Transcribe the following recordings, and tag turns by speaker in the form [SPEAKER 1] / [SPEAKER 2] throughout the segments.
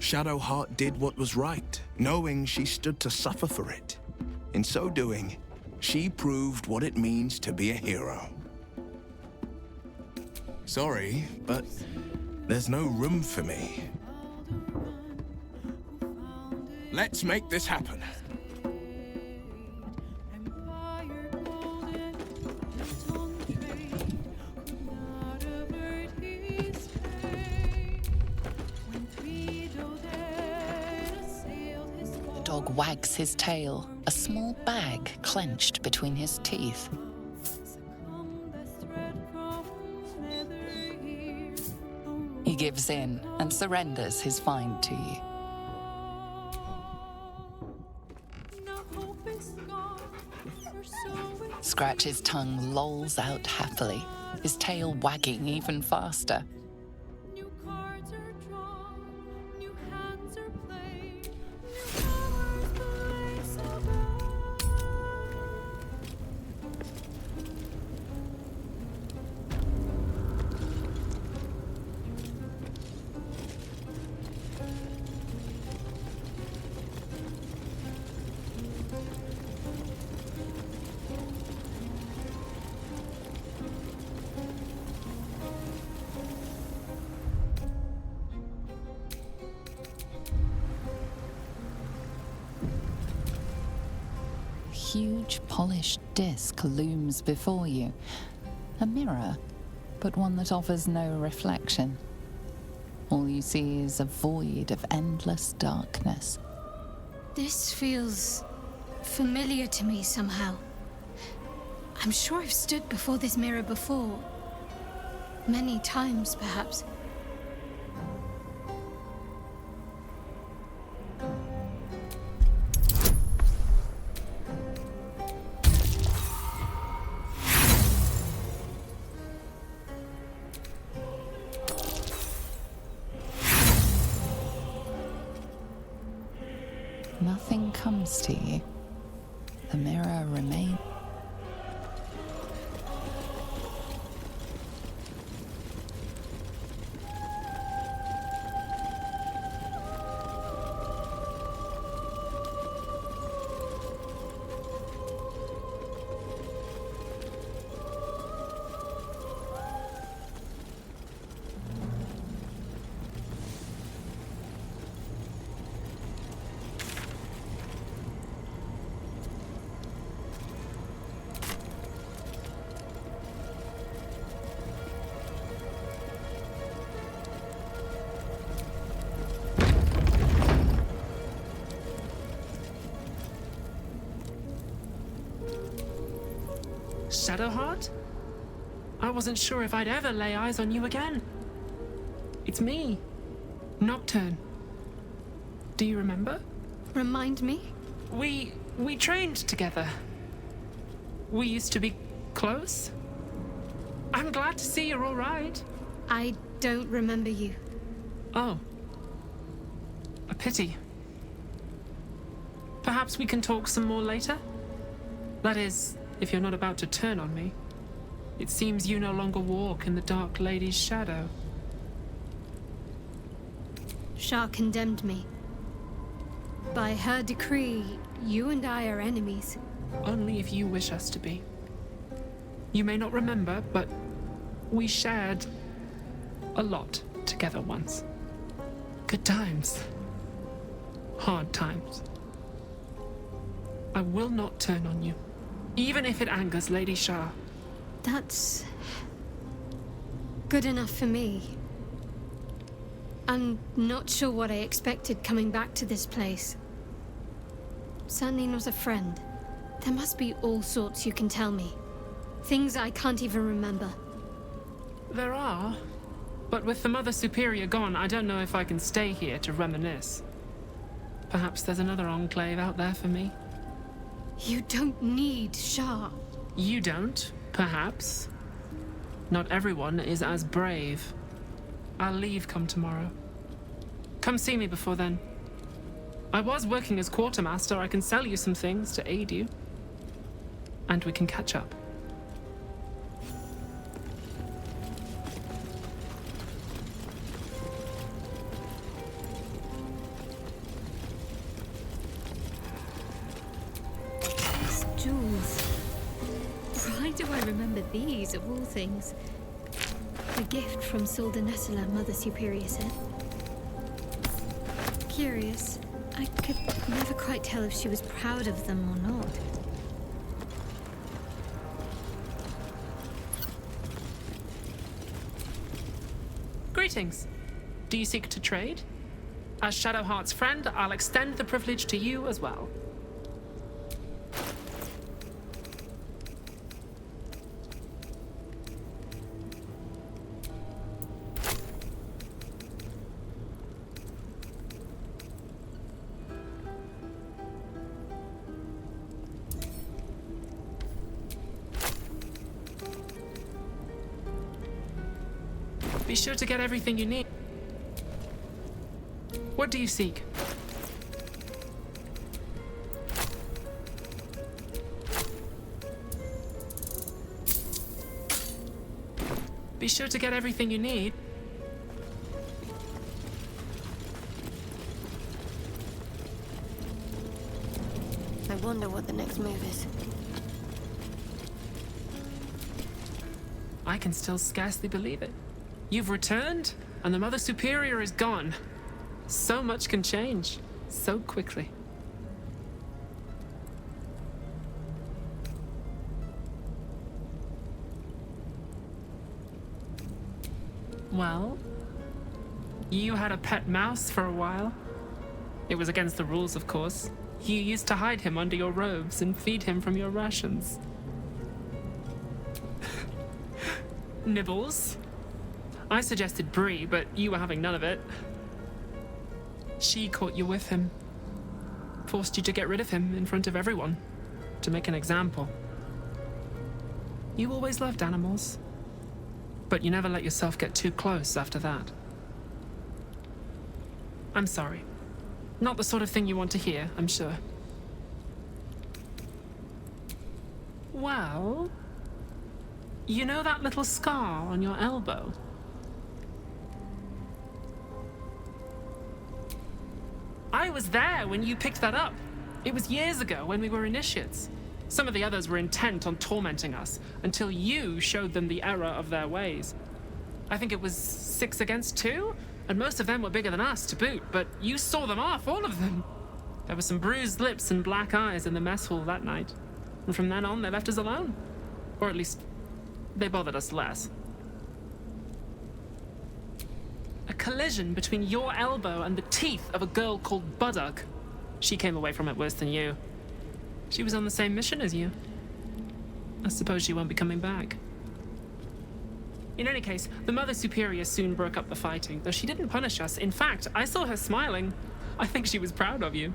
[SPEAKER 1] Shadowheart did what was right, knowing she stood to suffer for it. In so doing, she proved what it means to be a hero. Sorry, but there's no room for me. Let's make this happen.
[SPEAKER 2] Dog wags his tail, a small bag clenched between his teeth. He gives in and surrenders his find to you. Scratch's tongue lolls out happily, his tail wagging even faster. Huge polished disc looms before you. A mirror, but one that offers no reflection. All you see is a void of endless darkness.
[SPEAKER 3] This feels familiar to me somehow. I'm sure I've stood before this mirror before. Many times, perhaps.
[SPEAKER 2] Nothing comes to you. The mirror remains.
[SPEAKER 4] Shadowheart? I wasn't sure if I'd ever lay eyes on you again. It's me, Nocturne. Do you remember?
[SPEAKER 3] Remind me?
[SPEAKER 4] We trained together. We used to be close. I'm glad to see you're all right.
[SPEAKER 3] I don't remember you.
[SPEAKER 4] Oh. A pity. Perhaps we can talk some more later? That is, if you're not about to turn on me. It seems you no longer walk in the Dark Lady's shadow.
[SPEAKER 3] Shah condemned me. By her decree, you and I are enemies.
[SPEAKER 4] Only if you wish us to be. You may not remember, but we shared a lot together once. Good times. Hard times. I will not turn on you, even if it angers Lady Shah.
[SPEAKER 3] That's good enough for me. I'm not sure what I expected coming back to this place. Certainly not a friend. There must be all sorts you can tell me. Things I can't even remember.
[SPEAKER 4] There are, but with the Mother Superior gone, I don't know if I can stay here to reminisce. Perhaps there's another enclave out there for me.
[SPEAKER 3] You don't need Shah.
[SPEAKER 4] You don't, perhaps. Not everyone is as brave. I'll leave come tomorrow. Come see me before then. I was working as quartermaster. I can sell you some things to aid you. And we can catch up.
[SPEAKER 3] jewels. Why do I remember these, of all things? A gift from Solda Nessela, Mother Superior said. Curious. I could never quite tell if she was proud of them or not.
[SPEAKER 4] Greetings. Do you seek to trade? As Shadowheart's friend, I'll extend the privilege to you as well. Be sure to get everything you need. What do you seek? Be sure to get everything you need.
[SPEAKER 5] I wonder what the next move is.
[SPEAKER 4] I can still scarcely believe it. You've returned, and the Mother Superior is gone. So much can change, so quickly. Well, you had a pet mouse for a while. It was against the rules, of course. You used to hide him under your robes and feed him from your rations. Nibbles. I suggested Bree, but you were having none of it. She caught you with him. Forced you to get rid of him in front of everyone. To make an example. You always loved animals. But you never let yourself get too close after that. I'm sorry. Not the sort of thing you want to hear, I'm sure. Well... You know that little scar on your elbow? I was there when you picked that up. It was years ago when we were initiates. Some of the others were intent on tormenting us until you showed them the error of their ways. I think it was 6 against 2, and most of them were bigger than us to boot, but you saw them off, all of them. There were some bruised lips and black eyes in the mess hall that night, and from then on they left us alone. Or at least, they bothered us less. A collision between your elbow and the teeth of a girl called Baldur. She came away from it worse than you. She was on the same mission as you. I suppose she won't be coming back. In any case, the Mother Superior soon broke up the fighting, though she didn't punish us. In fact, I saw her smiling. I think she was proud of you.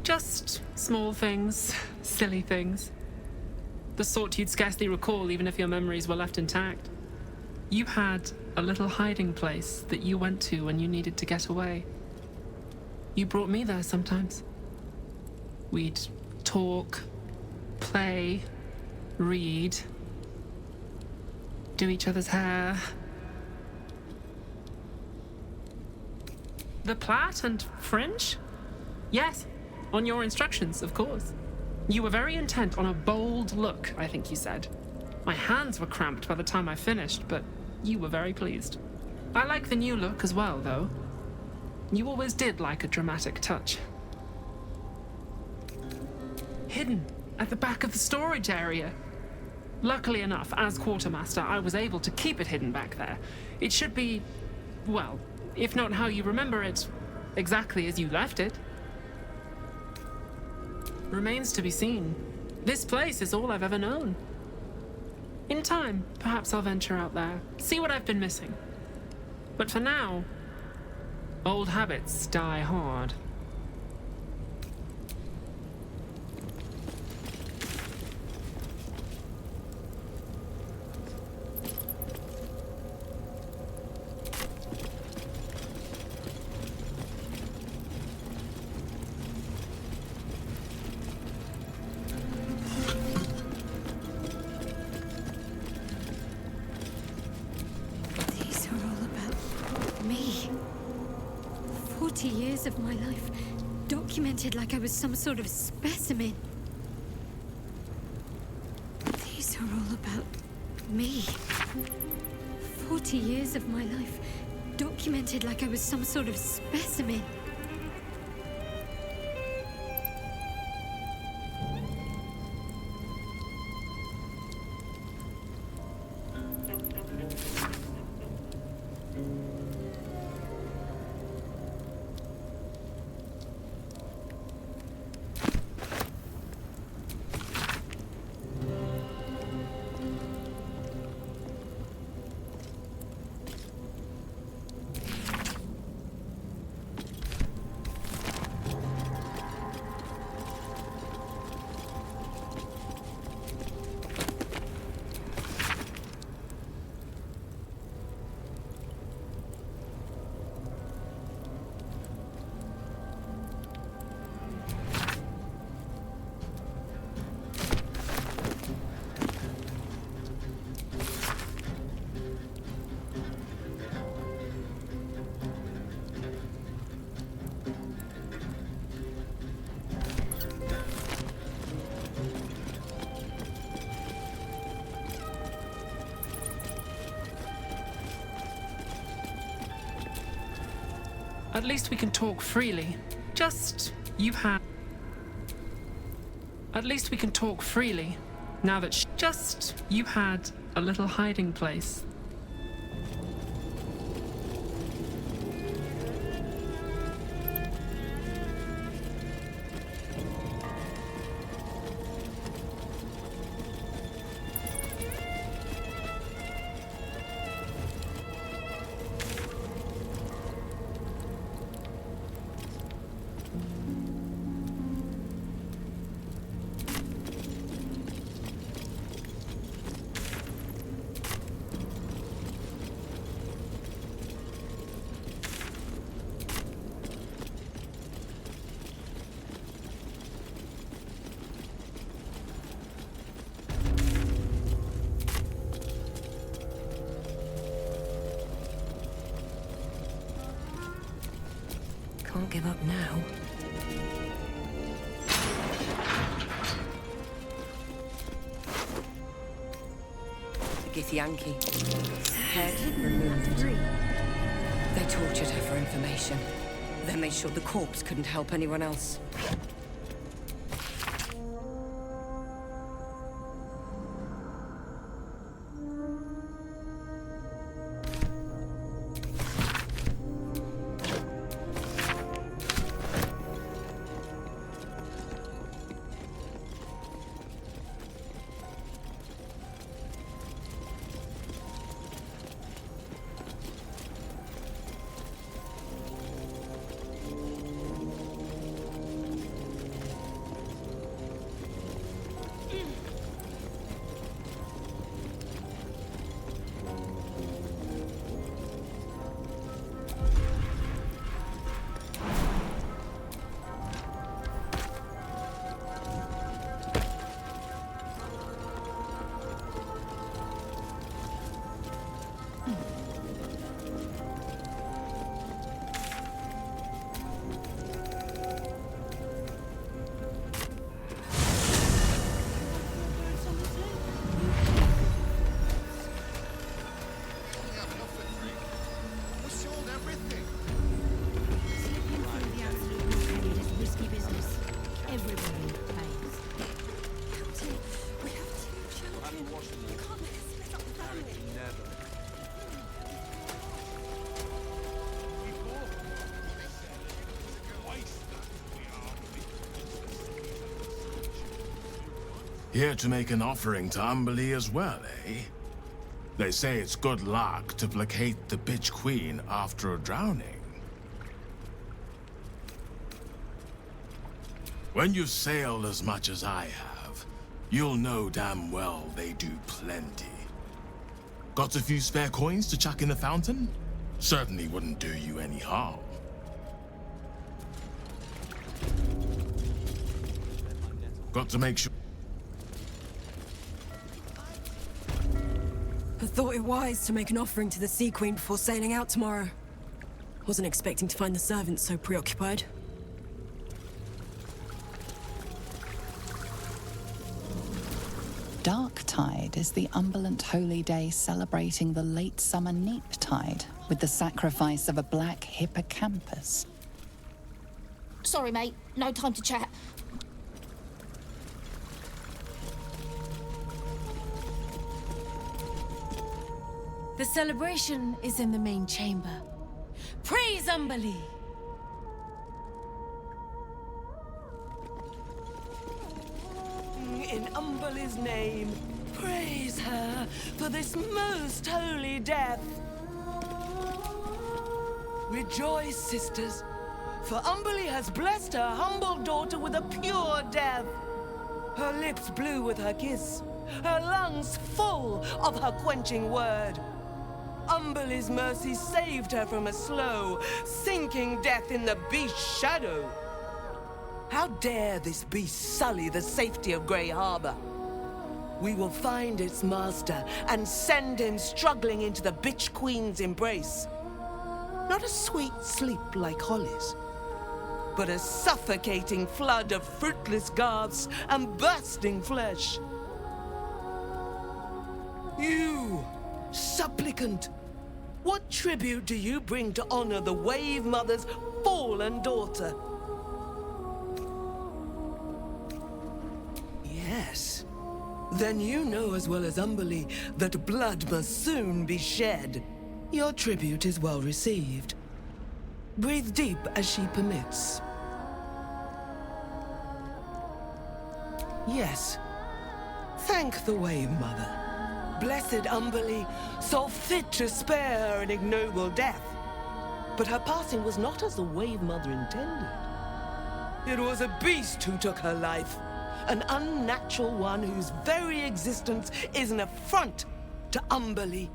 [SPEAKER 4] Just small things, silly things. The sort you'd scarcely recall even if your memories were left intact. You had a little hiding place that you went to when you needed to get away. You brought me there sometimes. We'd talk, play, read, do each other's hair. The plait and fringe? Yes, on your instructions, of course. You were very intent on a bold look, I think you said. My hands were cramped by the time I finished, but you were very pleased. I like the new look as well, though. You always did like a dramatic touch. Hidden at the back of the storage area. Luckily enough, as quartermaster, I was able to keep it hidden back there. It should be, well, if not how you remember it, exactly as you left it. Remains to be seen. This place is all I've ever known. In time, perhaps I'll venture out there, see what I've been missing. But for now, old habits die hard.
[SPEAKER 3] These are all about me. 40 years of my life documented like I was some sort of specimen. These are all about me. 40 years of my life, documented like I was some sort of specimen.
[SPEAKER 4] At least we can talk freely. You had. At least we can talk freely. Now that you had a little hiding place.
[SPEAKER 5] Can't give up now. The Githyanki. Head removed. They tortured her for information. Then made sure the corpse couldn't help anyone else.
[SPEAKER 6] Here to make an offering to Umberlee as well, eh? They say it's good luck to placate the bitch queen after a drowning. When you've sailed as much as I have, you'll know damn well they do plenty. Got a few spare coins to chuck in the fountain? Certainly wouldn't do you any harm. Got to make sure...
[SPEAKER 7] I thought it wise to make an offering to the Sea Queen before sailing out tomorrow. Wasn't expecting to find the servants so preoccupied.
[SPEAKER 2] Tide is the Umberland Holy Day celebrating the late summer neap tide with the sacrifice of a black hippocampus.
[SPEAKER 8] Sorry, mate. No time to chat.
[SPEAKER 7] The celebration is in the main chamber. Praise Umberlee!
[SPEAKER 9] In Umberlee's name, praise her for this most holy death. Rejoice, sisters, for Umberlee has blessed her humble daughter with a pure death. Her lips blue with her kiss, her lungs full of her quenching word. Umberlee's mercy saved her from a slow, sinking death in the beast's shadow. How dare this beast sully the safety of Grey Harbor? We will find its master and send him struggling into the bitch queen's embrace. Not a sweet sleep like Holly's, but a suffocating flood of fruitless garbs and bursting flesh. You, supplicant, what tribute do you bring to honor the Wave Mother's fallen daughter? Yes. Then you know as well as Umberlee that blood must soon be shed. Your tribute is well received. Breathe deep as she permits. Yes. Thank the Wave Mother. Blessed Umberlee saw fit to spare her an ignoble death. But her passing was not as the Wave Mother intended. It was a beast who took her life. An unnatural one whose very existence is an affront to Umberlee.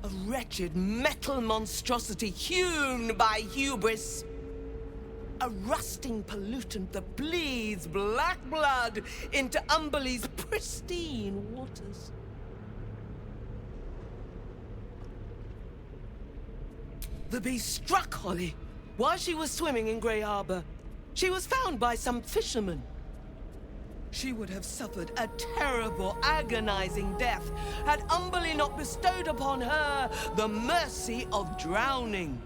[SPEAKER 9] A wretched metal monstrosity hewn by hubris. A rusting pollutant that bleeds black blood into Umberlee's pristine waters. The beast struck Holly while she was swimming in Grey Harbor. She was found by some fishermen. She would have suffered a terrible, agonizing death had Umberlee not bestowed upon her the mercy of drowning.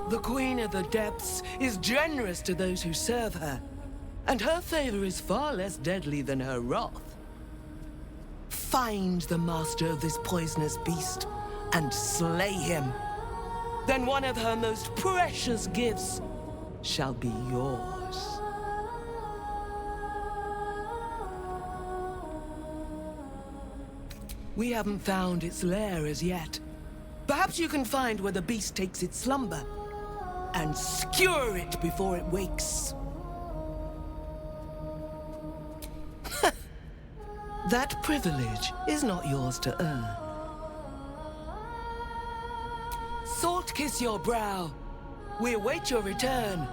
[SPEAKER 9] The Queen of the Depths is generous to those who serve her, and her favor is far less deadly than her wrath. Find the master of this poisonous beast and slay him. Then one of her most precious gifts shall be yours. We haven't found its lair as yet. Perhaps you can find where the beast takes its slumber and skewer it before it wakes. That privilege is not yours to earn. Salt kiss your brow. We await your return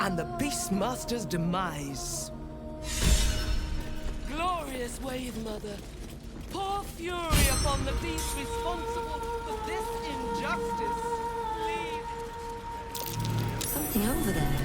[SPEAKER 9] and the Beastmaster's demise. Glorious Wave Mother, pour fury upon the beast responsible for this injustice. Leave.
[SPEAKER 5] Something over there.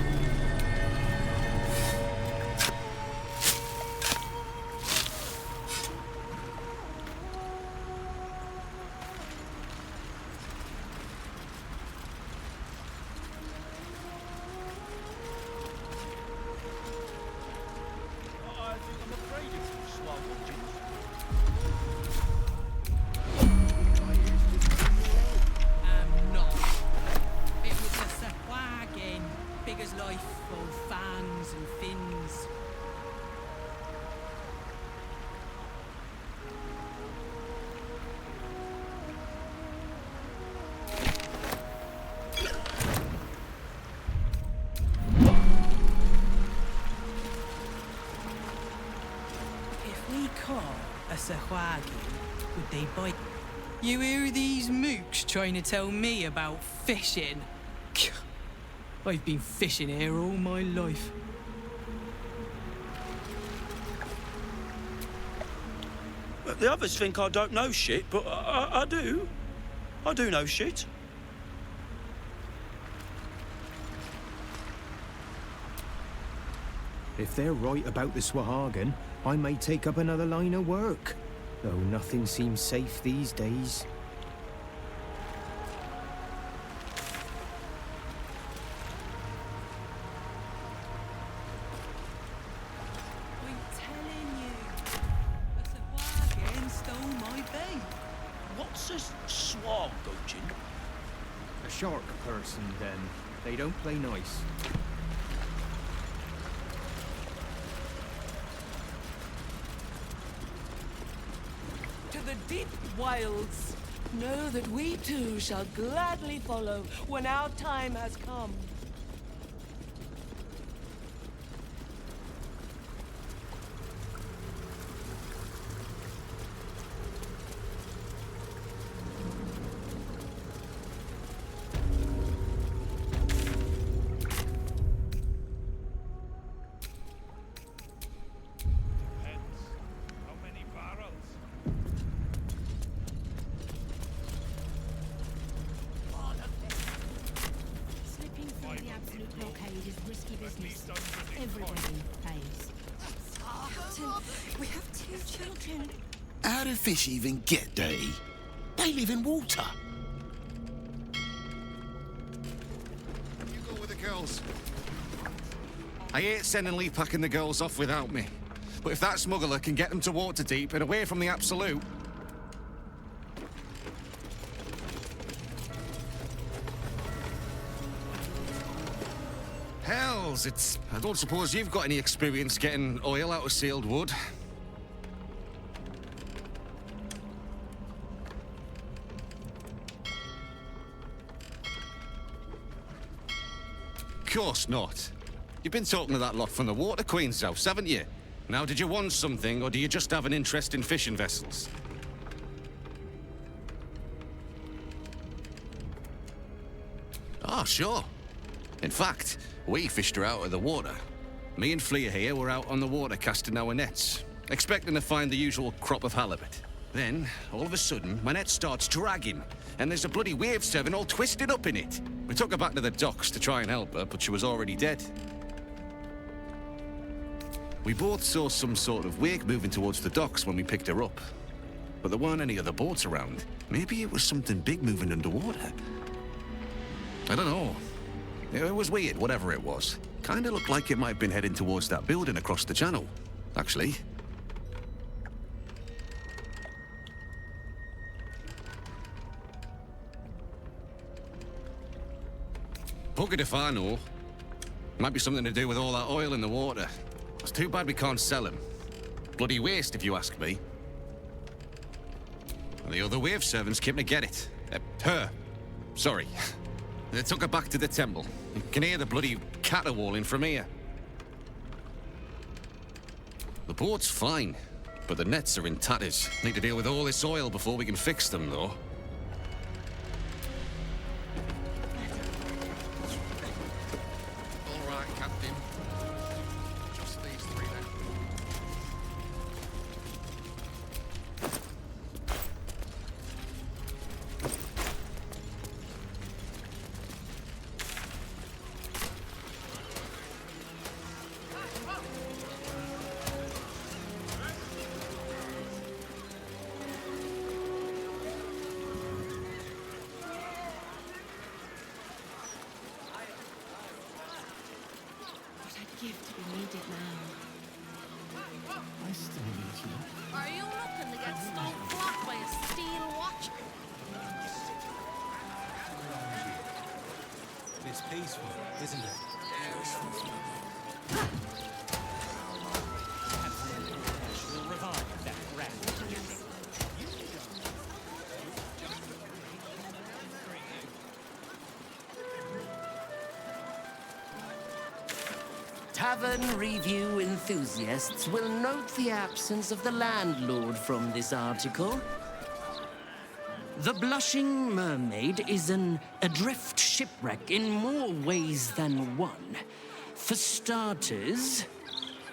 [SPEAKER 10] Would they bite? You hear these mooks trying to tell me about fishing? I've been fishing here all my life.
[SPEAKER 11] The others think I don't know shit, but I do. I do know shit.
[SPEAKER 12] If they're right about the Swahagan, I may take up another line of work. Though nothing seems safe these days.
[SPEAKER 10] I'm telling you, the Swahagan stole my bait.
[SPEAKER 11] What's a swag, Gojin?
[SPEAKER 12] A shark person, then. They don't play nice.
[SPEAKER 9] To the deep wilds. Know that we too shall gladly follow when our time has come.
[SPEAKER 8] Slipping through the absolute blockade is risky business. Everybody pays.
[SPEAKER 5] Captain, we have 2 children.
[SPEAKER 1] How do fish even get there? They live in water.
[SPEAKER 13] You go with the girls. I hate sending Lee packing the girls off without me. But if that smuggler can get them to Waterdeep and away from the Absolute... Hells, it's... I don't suppose you've got any experience getting oil out of sealed wood. Course not. You've been talking to that lot from the Water Queen's house, haven't you? Now, did you want something, or do you just have an interest in fishing vessels? Ah, sure. In fact, we fished her out of the water. Me and Flea here were out on the water casting our nets, expecting to find the usual crop of halibut. Then, all of a sudden, my net starts dragging, and there's a bloody wave seven all twisted up in it. We took her back to the docks to try and help her, but she was already dead. We both saw some sort of wake moving towards the docks when we picked her up. But there weren't any other boats around. Maybe it was something big moving underwater. I don't know. It was weird, whatever it was. Kinda looked like it might have been heading towards that building across the channel, actually. Buggered if I know. Might be something to do with all that oil in the water. It's too bad we can't sell him. Bloody waste, if you ask me. And the other wave servants came to get it. Her. Sorry. They took her back to the temple. You can hear the bloody caterwauling from here. The boat's fine, but the nets are in tatters. Need to deal with all this oil before we can fix them, though. All right, Captain. Just these 3 then.
[SPEAKER 8] What I'd give to be needed now.
[SPEAKER 12] I still need you.
[SPEAKER 8] Are you looking to get stone flat by a steel watch?
[SPEAKER 14] It's peaceful, isn't it? We'll revive that rat.
[SPEAKER 15] Tavern review enthusiasts will note the absence of the landlord from this article. The Blushing Mermaid is an adrift shipwreck in more ways than one. For starters...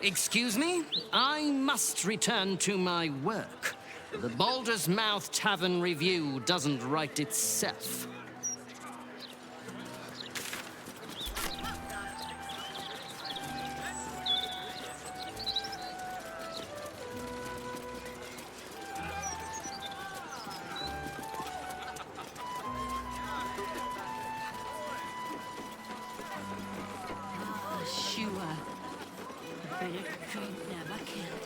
[SPEAKER 15] Excuse me? I must return to my work. The Baldur's Mouth Tavern Review doesn't write itself.
[SPEAKER 8] Drink never killed.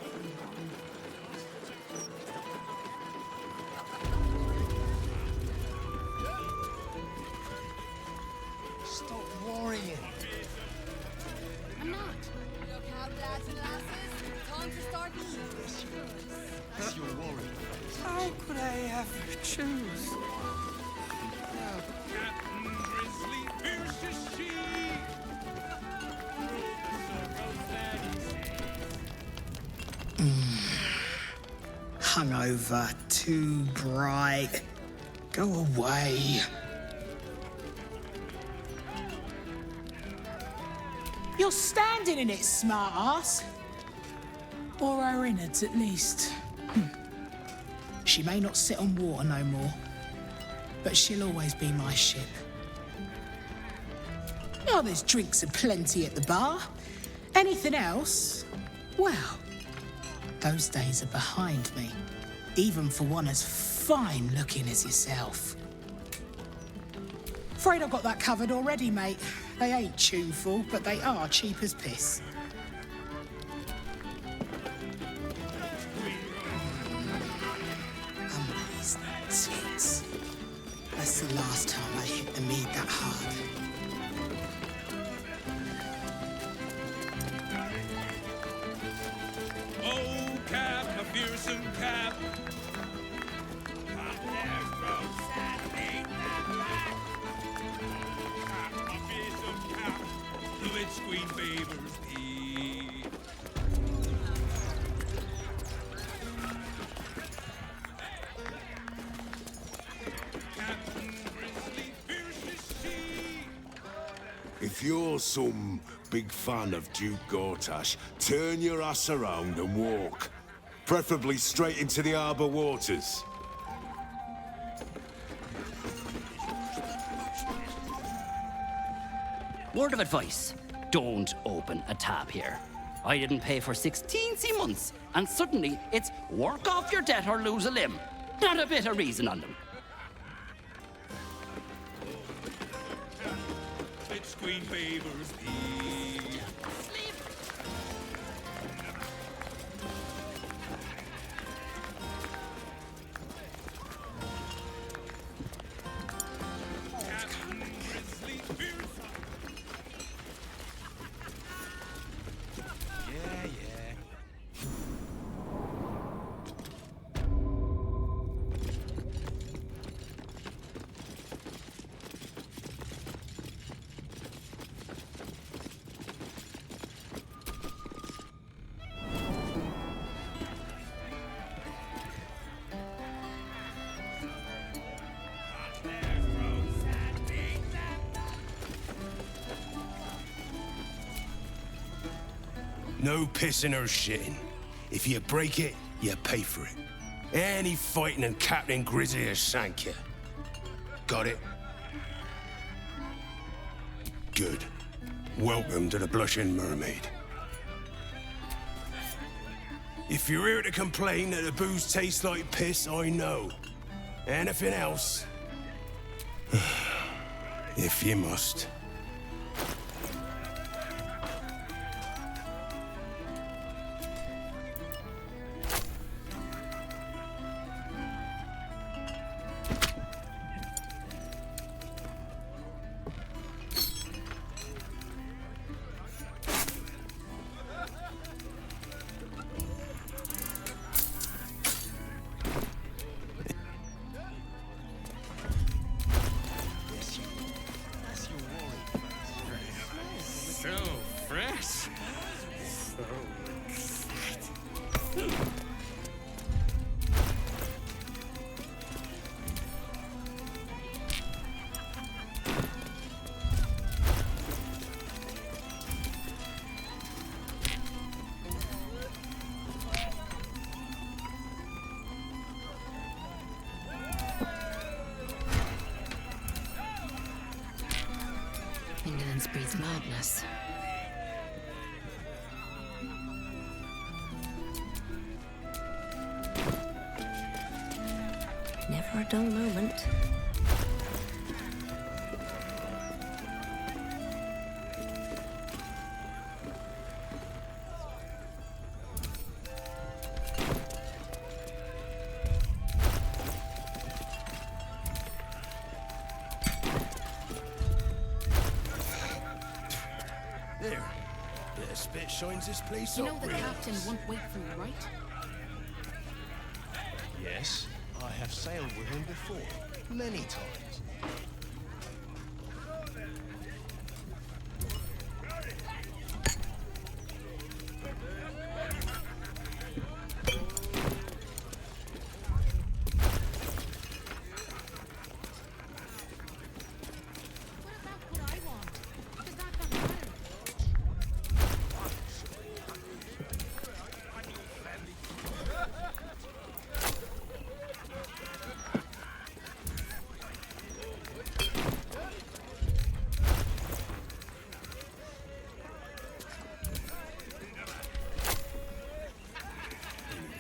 [SPEAKER 14] Stop worrying.
[SPEAKER 8] I'm not.
[SPEAKER 16] Look out, lads and lasses. Time to start
[SPEAKER 14] That's your worry.
[SPEAKER 9] How could I ever choose?
[SPEAKER 17] Captain Grizzly, fierce as she.
[SPEAKER 18] Hungover, too bright. Go away.
[SPEAKER 19] You're standing in it, smart ass. Or her innards, at least. She may not sit on water no more, but she'll always be my ship. Oh, there's drinks aplenty at the bar. Anything else? Well, those days are behind me, even for one as fine-looking as yourself. Afraid I've got that covered already, mate. They ain't tuneful, but they are cheap as piss. These tits. That's the last time I hit the mead that hard.
[SPEAKER 17] Oh, Cap, a fearsome Cap. Hot there, roast and meat that black. Cap, a fearsome Cap. The witch queen favors thee. Captain Grizzly, fierce as she.
[SPEAKER 20] If you're some big fan of Duke Gortash, turn your ass around and walk. Preferably straight into the harbour waters.
[SPEAKER 15] Word of advice, don't open a tab here. I didn't pay for 16 months, and suddenly it's work off your debt or lose a limb. Not a bit of reason on them.
[SPEAKER 17] Witch queen favors thee. Captain Grizzly, fierce.
[SPEAKER 14] Yeah, yeah.
[SPEAKER 20] No pissing or shitting. If you break it, you pay for it. Any fighting and Captain Grizzly has sank you. Got it? Good. Welcome to the Blushing Mermaid. If you're here to complain that the booze tastes like piss, I know. Anything else? If you must.
[SPEAKER 17] So fresh. So
[SPEAKER 8] England breeds madness. Never a dull moment.
[SPEAKER 1] There. Bit of spit shines this place
[SPEAKER 8] You
[SPEAKER 1] up,
[SPEAKER 8] know the
[SPEAKER 1] really.
[SPEAKER 8] captain won't wait for you, right?
[SPEAKER 14] Yes, I have sailed with him before, many times.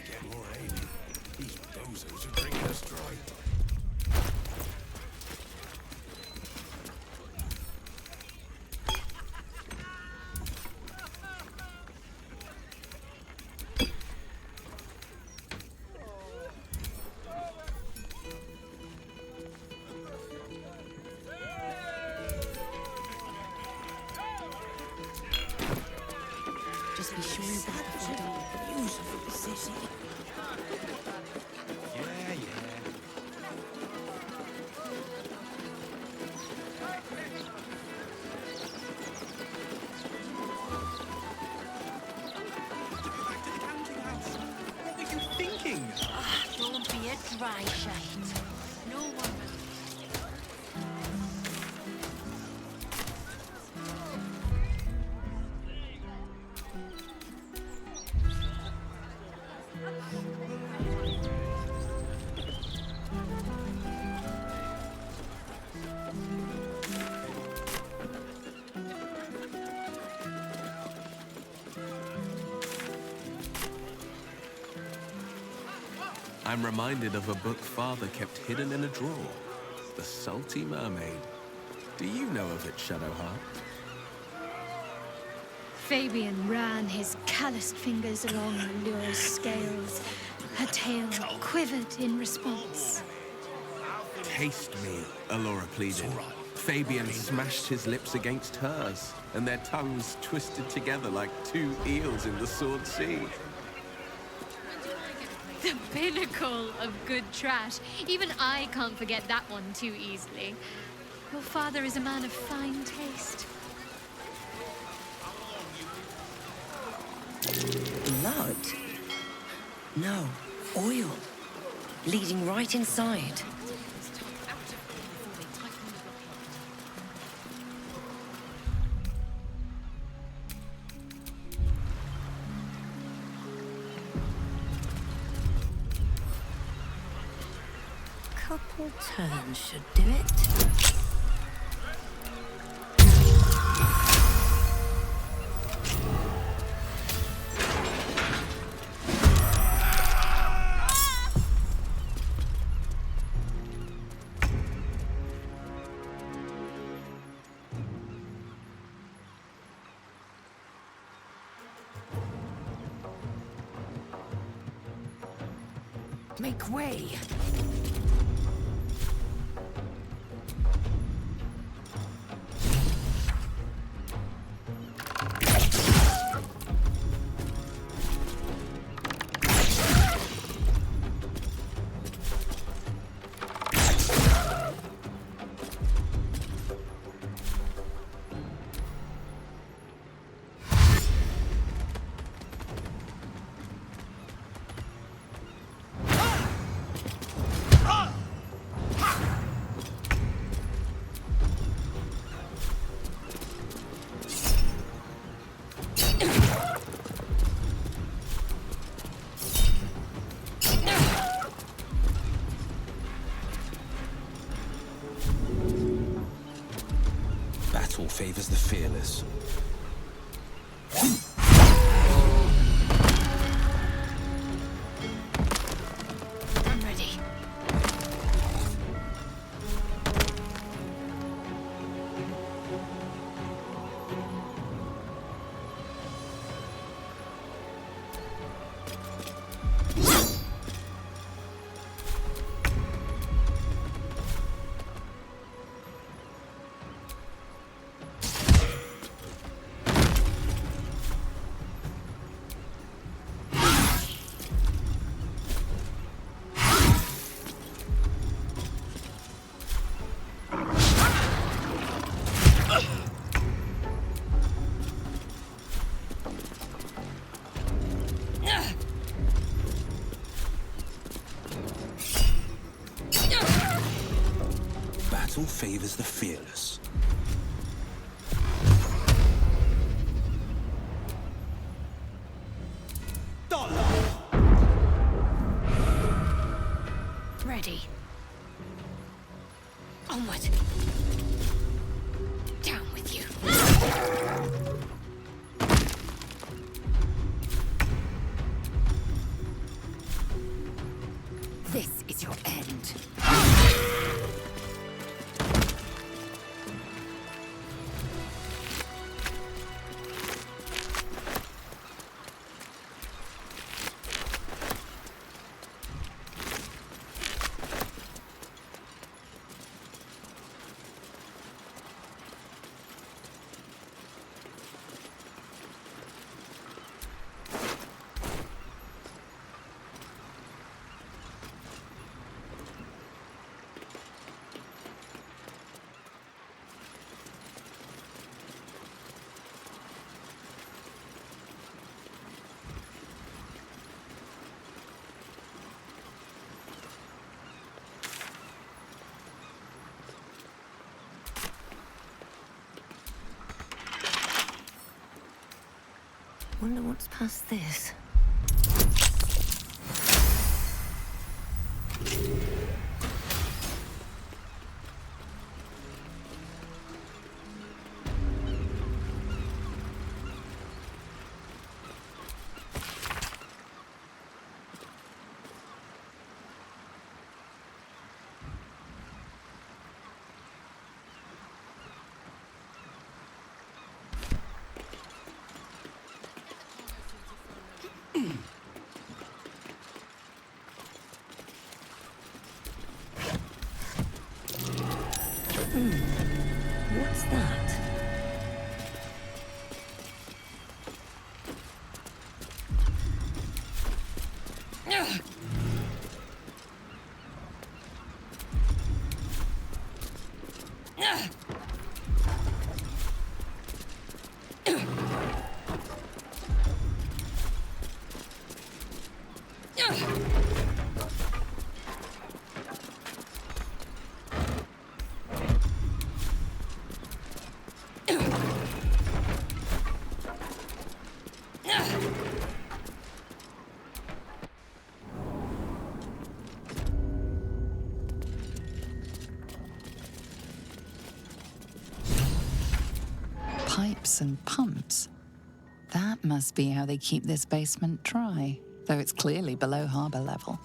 [SPEAKER 1] Get more aiming. These bozos are drinking us dry.
[SPEAKER 8] Just be sure you're back before dawn. Beautiful city.
[SPEAKER 14] Yeah, yeah.
[SPEAKER 10] What were you thinking?
[SPEAKER 7] Don't be a dry shite. No one.
[SPEAKER 21] I'm reminded of a book Father kept hidden in a drawer. The Salty Mermaid. Do you know of it, Shadowheart?
[SPEAKER 3] Fabian ran his calloused fingers along Allura's scales. Her tail quivered in response.
[SPEAKER 21] Taste me, Allura pleaded. Fabian smashed his lips against hers, and their tongues twisted together like two eels in the Sword Sea.
[SPEAKER 3] The pinnacle of good trash. Even I can't forget that one too easily. Your father is a man of fine taste.
[SPEAKER 5] Blood? No, oil. Leading right inside. Couple turns should do it. Make way.
[SPEAKER 22] Battle favors the fearless.
[SPEAKER 3] I'm ready.
[SPEAKER 22] favors the fearless.
[SPEAKER 3] Ready. Onward. Down with you.
[SPEAKER 5] This is your end. Wonder what's past this. What's that?
[SPEAKER 2] Pipes and pumps. That must be how they keep this basement dry, though it's clearly below harbour level.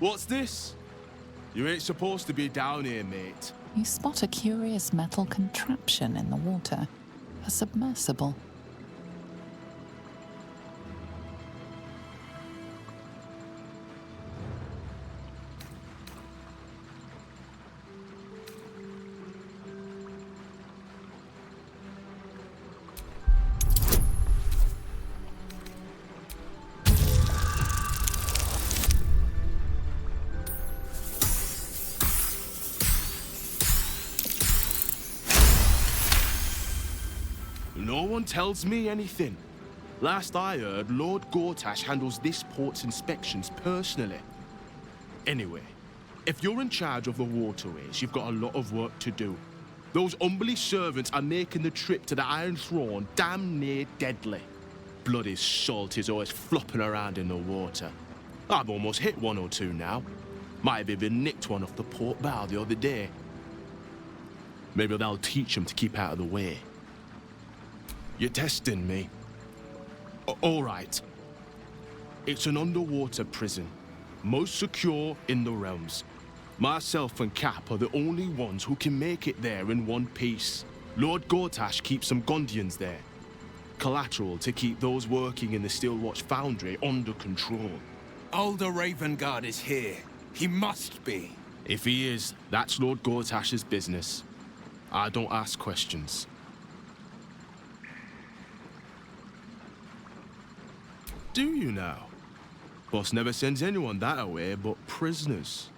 [SPEAKER 4] What's this? You ain't supposed to be down here, mate.
[SPEAKER 2] You spot a curious metal contraption in the water. A submersible.
[SPEAKER 4] No one tells me anything. Last I heard, Lord Gortash handles this port's inspections personally. Anyway, if you're in charge of the waterways, you've got a lot of work to do. Those Umberly servants are making the trip to the Iron Throne damn near deadly. Bloody salt is always flopping around in the water. I've almost hit one or two now. Might have even nicked one off the port bow the other day. Maybe that'll teach them to keep out of the way. You're testing me. All right. It's an underwater prison. Most secure in the realms. Myself and Cap are the only ones who can make it there in one piece. Lord Gortash keeps some Gondians there. Collateral to keep those working in the Steelwatch Foundry under control.
[SPEAKER 1] Alder Ravengard is here. He must be.
[SPEAKER 4] If he is, that's Lord Gortash's business. I don't ask questions. Do you now? Boss never sends anyone that away but prisoners.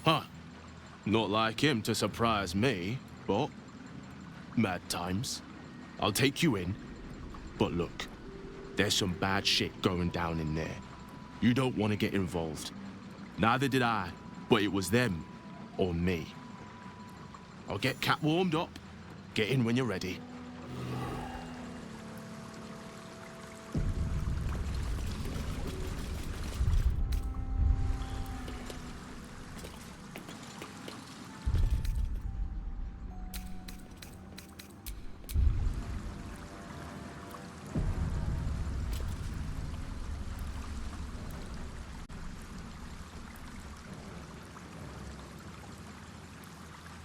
[SPEAKER 4] Huh. Not like him to surprise me, but mad times. I'll take you in. But look, there's some bad shit going down in there. You don't want to get involved. Neither did I, but it was them or me. I'll get Cat warmed up. Get in when you're ready.